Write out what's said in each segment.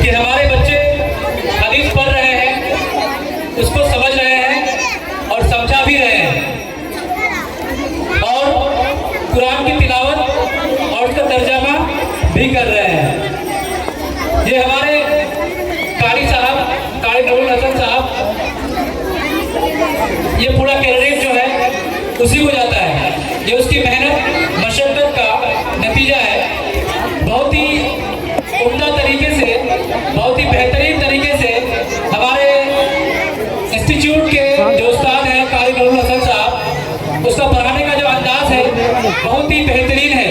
कि हमारे बच्चे हदीस पढ़ रहे हैं, उसको समझ रहे हैं और समझा भी रहे हैं, और कुरान की तिलावत और उसका तर्जमा भी कर रहे हैं। ये हमारे कारी साहब, कारी नूरुल हसन साहब, ये पूरा क्रेडिट जो है उसी को जाता है। ये उसकी मेहनत मशक्कत का नतीजा है। बहुत ही उम्दा तरीके से, बहुत ही बेहतरीन तरीके से हमारे इंस्टीट्यूट के जो उस्ताद हैं कारी नूरुल हसन साहब, उसका पढ़ाने का जो अंदाज है बहुत ही बेहतरीन है,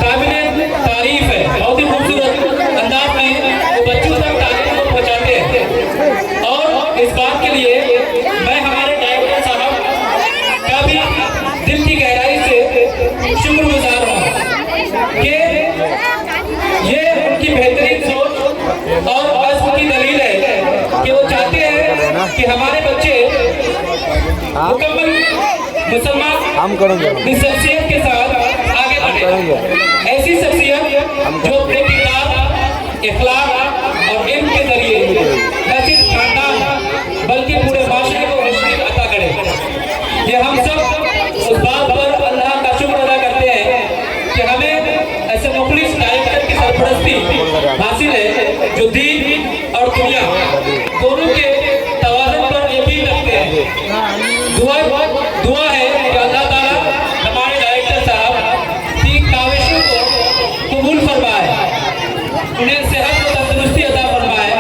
काबिल तारीफ है। बहुत ही खूबसूरत अंदाज में वो बच्चों तक तालीम को पहुँचाते हैं। और इस बात के लिए मैं हमारे डायरेक्टर साहब का भी दिल की गहराई से शुक्रगुजार हूँ कि ये उनकी बेहतरीन सोच और अज़्म की दलील है कि वो चाहते हैं कि हमारे बच्चे मुकम्मल मुसलमान शख्सियत के साथ आगे बढ़े। ऐसी शख्सियत जो अपने किरदार, इखलाक और इल्म के जरिए न सिर्फ खानदान बल्कि पूरे माशरे को रोशनी अता करे। ये हम सब उस बात पर अल्लाह का शुक्र अदा करते हैं कि हमें ऐसे मुखलिस डायरेक्टर की सरपरस्ती हासिल है जो दीन और दुनिया दोनों के तवाज़ुन पर यकीन रखते हैं। दुआ है कि अल्लाह ताला हमारे डायरेक्टर साहब की काविशों को कबूल फरमाए, उन्हें सेहत और तंदुरुस्ती अता फरमाए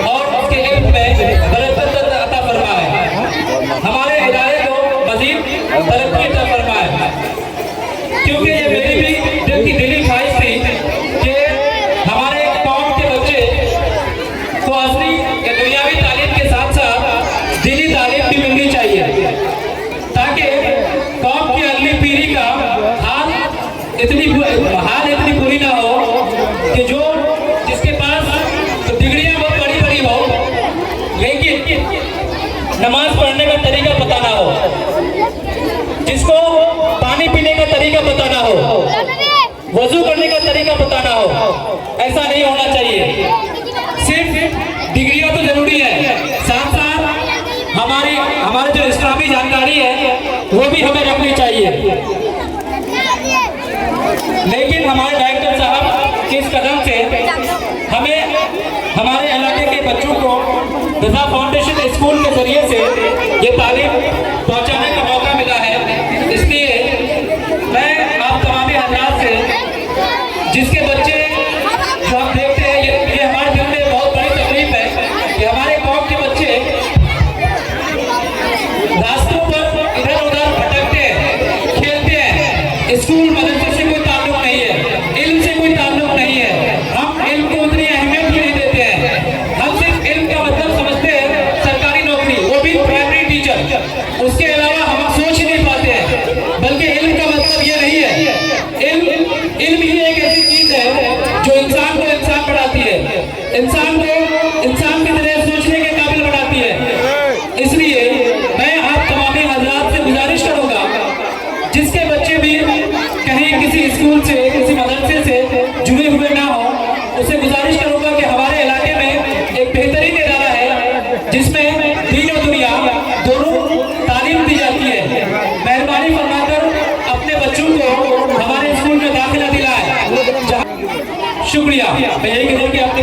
और उसके इल्म में बरकत अता फरमाए। हमारे इदारे को मज़ीद तरक्की अता फरमाए, क्योंकि ये मेरी भी दिल की दिली ख्वाहिश थी कि हमारे कौम के बच्चे को असली या दुनियावी तालीम के साथ साथ दीनी तालीम भी मिलनी चाहिए, ताकि कौम की अगली पीढ़ी का हाल इतनी बुरी ना हो कि जो जिसके पास तो डिग्रियां बहुत बड़ी बड़ी हो, लेकिन नमाज पढ़ने का तरीका पता ना हो, जिसको पानी पीने का तरीका पता ना हो, वजू करने का तरीका पता ना हो। ऐसा नहीं होना चाहिए। सिर्फ डिग्रियां तो जरूरी है, साथ साथ हमारी जो इस्लामी जानकारी है वो भी हमें रखनी चाहिए। लेकिन हमारे डायरेक्टर साहब के इस कदम से हमें हमारे इलाके के बच्चों को रज़ा फाउंडेशन स्कूल के जरिए से ये तालीम पहुंचाने का मौका मिला है। इसलिए मैं आप तमाम हज़रात से, जिसके बच्चे जो आप देखते हैं, ये हमारे दिल में बहुत बड़ी तकलीफ है कि हमारे कौम के बच्चे रास्तों पर इधर उधर भटकते हैं, खेलते हैं, स्कूल मदरसे से कोई ताल्लुक नहीं है, इल्म से कोई ताल्लुक नहीं है। हम इल्म को उतनी अहमियत भी नहीं देते हैं। हम सिर्फ इल्म का मतलब समझते हैं सरकारी नौकरी, वो भी प्राइमरी टीचर, उसके अलावा हम सोच ही नहीं पाते हैं। बल्कि इल्म का मतलब ये नहीं है। इल्म ही एक ऐसी चीज है जो इंसान को इंसान बनाती है, इंसान को इंसान की तरह सोचने के काबिल बनाती है। इसलिए मैं आप तमाम हज़रात से गुजारिश करूंगा, जिसके बच्चे भी कहीं किसी स्कूल से, किसी मदरसे से जुड़े हुए ना हो, उसे गुजारिश करूंगा कि हमारे इलाके में एक बेहतरीन इदारा है जिसमें दीन और दुनिया दोनों तालीम दी जाती है। मेहरबानी फरमाकर अपने बच्चों को हमारे स्कूल में दाखिला दिलाएं। शुक्रिया। मैं यही कहूँ कि आपने